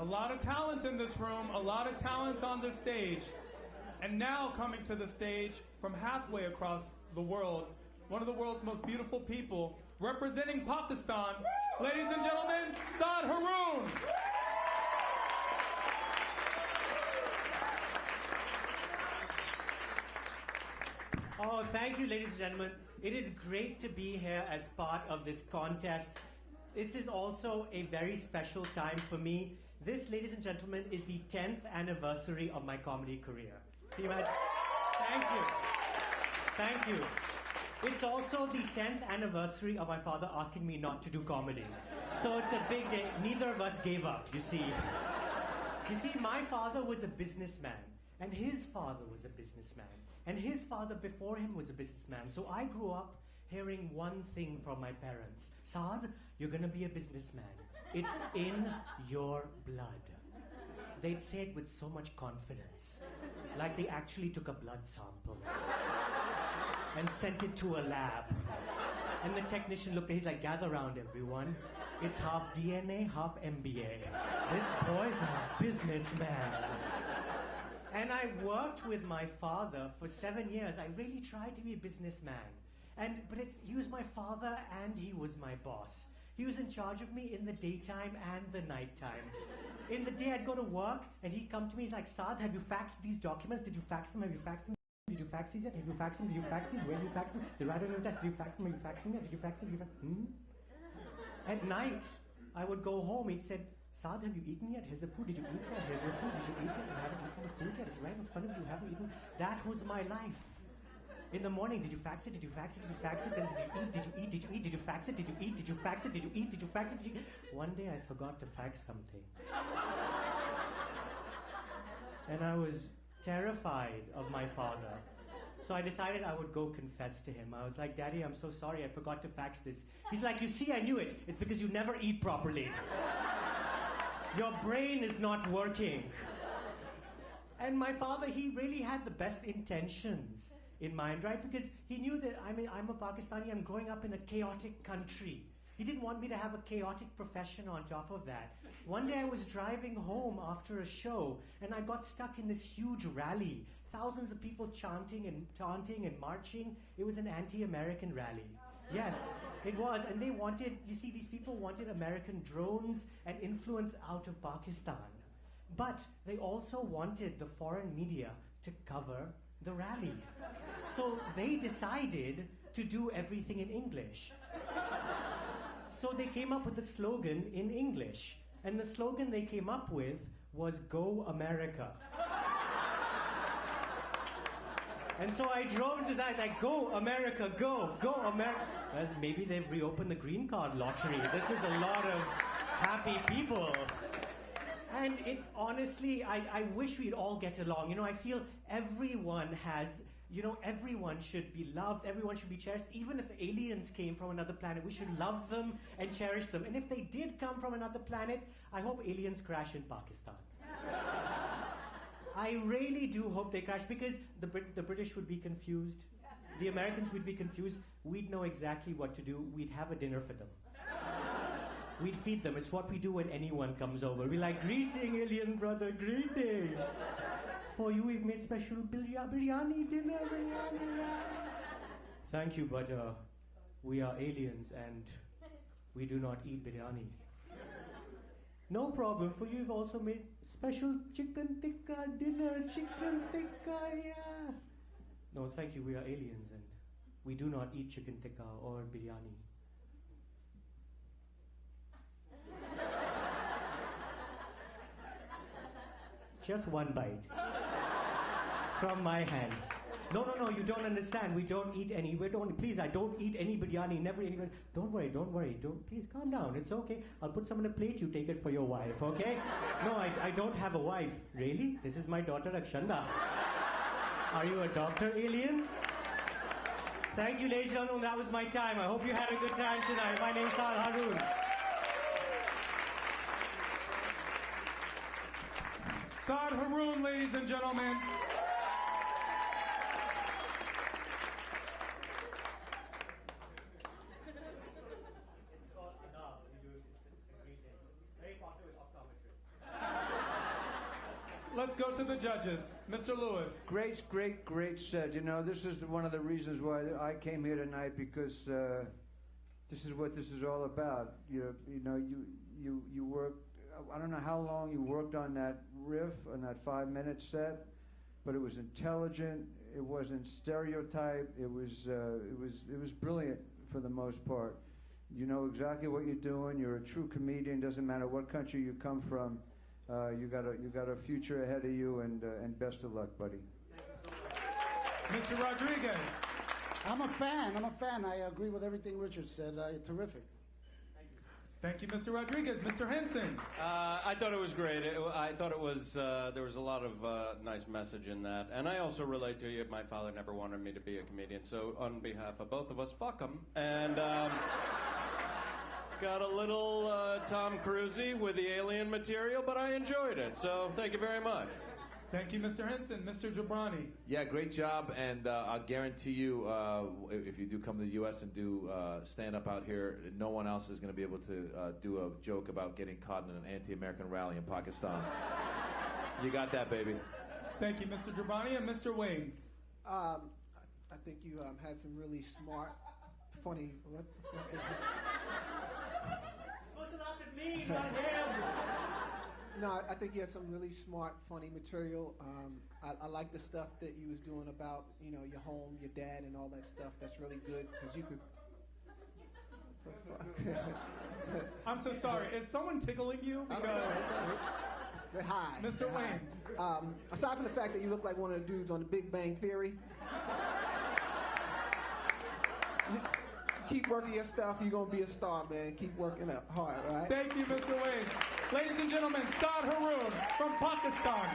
A lot of talent in this room, a lot of talent on the stage. And now coming to the stage from halfway across the world, one of the world's most beautiful people, representing Pakistan, ladies and gentlemen, Saad Haroon. Oh, thank you, ladies and gentlemen. It is great to be here as part of this contest. This is also a very special time for me. This, ladies and gentlemen, is the 10th anniversary of my comedy career. Can you imagine? Thank you. Thank you. It's also the 10th anniversary of my father asking me not to do comedy. So it's a big day. Neither of us gave up, you see. You see, my father was a businessman, and his father was a businessman, and his father before him was a businessman. So I grew up hearing one thing from my parents. Saad, you're going to be a businessman. It's in your blood. They'd say it with so much confidence, like they actually took a blood sample and sent it to a lab. And the technician looked at it, he's like, gather around everyone. It's half DNA, half MBA. This boy's a businessman. And I worked with my father for 7 years. I really tried to be a businessman. But he was my father and he was my boss. He was in charge of me in the daytime and the nighttime. In the day, I'd go to work, and he'd come to me. He's like, Saad, have you faxed these documents? Did you fax them? Have you faxed them? Did you fax these yet? Have you faxed them? Did you fax these? Where did you fax them? Did you write on your desk? Did you fax them? Are you faxing them? Did you fax them? Did you fax them? At night, I would go home. He'd said, Saad, have you eaten yet? Here's the food. Did you eat yet? Here's your food. Did you eat yet? You haven't eaten the food yet. It's right in front of you. You haven't eaten. That was my life. In the morning, did you fax it? Did you fax it? Did you fax it? Then did you eat? Did you eat? Did you eat? Did you fax it? Did you eat? Did you fax it? Did you eat? Did you fax it? Did you... One day I forgot to fax something. And I was terrified of my father. So I decided I would go confess to him. I was like, Daddy, I'm so sorry, I forgot to fax this. He's like, you see, I knew it. It's because you never eat properly. Your brain is not working. And my father, he really had the best intentions in mind, right? Because he knew that, I'm a Pakistani, I'm growing up in a chaotic country. He didn't want me to have a chaotic profession on top of that. One day I was driving home after a show, and I got stuck in this huge rally. Thousands of people chanting and taunting and marching. It was an anti-American rally. Yes, it was. And they wanted, you see, these people wanted American drones and influence out of Pakistan. But they also wanted the foreign media to cover the rally. So they decided to do everything in English. So they came up with the slogan in English. And the slogan they came up with was, Go America. And so I drove to that, like, go America, go America. As maybe they've reopened the green card lottery. This is a lot of happy people. And it honestly, I wish we'd all get along. You know, I feel everyone has, everyone should be loved, everyone should be cherished. Even if aliens came from another planet, we should love them and cherish them. And if they did come from another planet, I hope aliens crash in Pakistan. I really do hope they crash, because the British would be confused. The Americans would be confused. We'd know exactly what to do. We'd have a dinner for them. We'd feed them. It's what we do when anyone comes over. We're like, greeting, alien brother, greeting. For you, we've made special biryani dinner, biryani. Thank you, but we are aliens and we do not eat biryani. No problem. For you, we've also made special chicken tikka dinner, chicken tikka, yeah. No, thank you. We are aliens and we do not eat chicken tikka or biryani. Just one bite from my hand. No, you don't understand. We don't eat any. Please, I don't eat any biryani. Never any. Don't worry. Please calm down. It's okay. I'll put some on a plate. You take it for your wife, okay? No, I don't have a wife. Really? This is my daughter, Akshanda. Are you a doctor, alien? Thank you, ladies and gentlemen. That was my time. I hope you had a good time tonight. My name's Saad Haroon. Saad Haroon, ladies and gentlemen. It's called Adab. It's a greeting. Very popular with optometrists. let's go to the judges. Mr. Lewis. Great set. You know, this is one of the reasons why I came here tonight, because this is what this is all about. You worked. I don't know how long you worked on that riff, on that 5-minute set, but it was intelligent. It wasn't stereotyped. It was brilliant for the most part. You know exactly what you're doing. You're a true comedian. Doesn't matter what country you come from. You got a future ahead of you, and best of luck, buddy. Mr. Rodriguez. I'm a fan. I agree with everything Richard said. Terrific. Thank you, Mr. Rodriguez. Mr. Henson. I thought it was great. I thought it was there was a lot of nice message in that, and I also relate to you. My father never wanted me to be a comedian, so on behalf of both of us, fuck him. And got a little Tom Cruise-y with the alien material, but I enjoyed it. So thank you very much. Thank you, Mr. Henson. Mr. Jabrani. Yeah, great job, and I guarantee you, if you do come to the U.S. and do stand-up out here, no one else is going to be able to do a joke about getting caught in an anti-American rally in Pakistan. You got that, baby. Thank you, Mr. Jabrani. And Mr. Waynes. I think you had some really smart, funny... What the fuck is that? Supposed to laugh at me, not him. No, I think you had some really smart, funny material. I like the stuff that you was doing about, your home, your dad, and all that stuff. That's really good, because you could... I'm so sorry. Is someone tickling you? Because... Hi. Mr. Waynes. Aside from the fact that you look like one of the dudes on The Big Bang Theory, you keep working your stuff, you're going to be a star, man. Keep working up hard, all right? Thank you, Mr. Waynes. Ladies and gentlemen, Saad Haroon from Pakistan.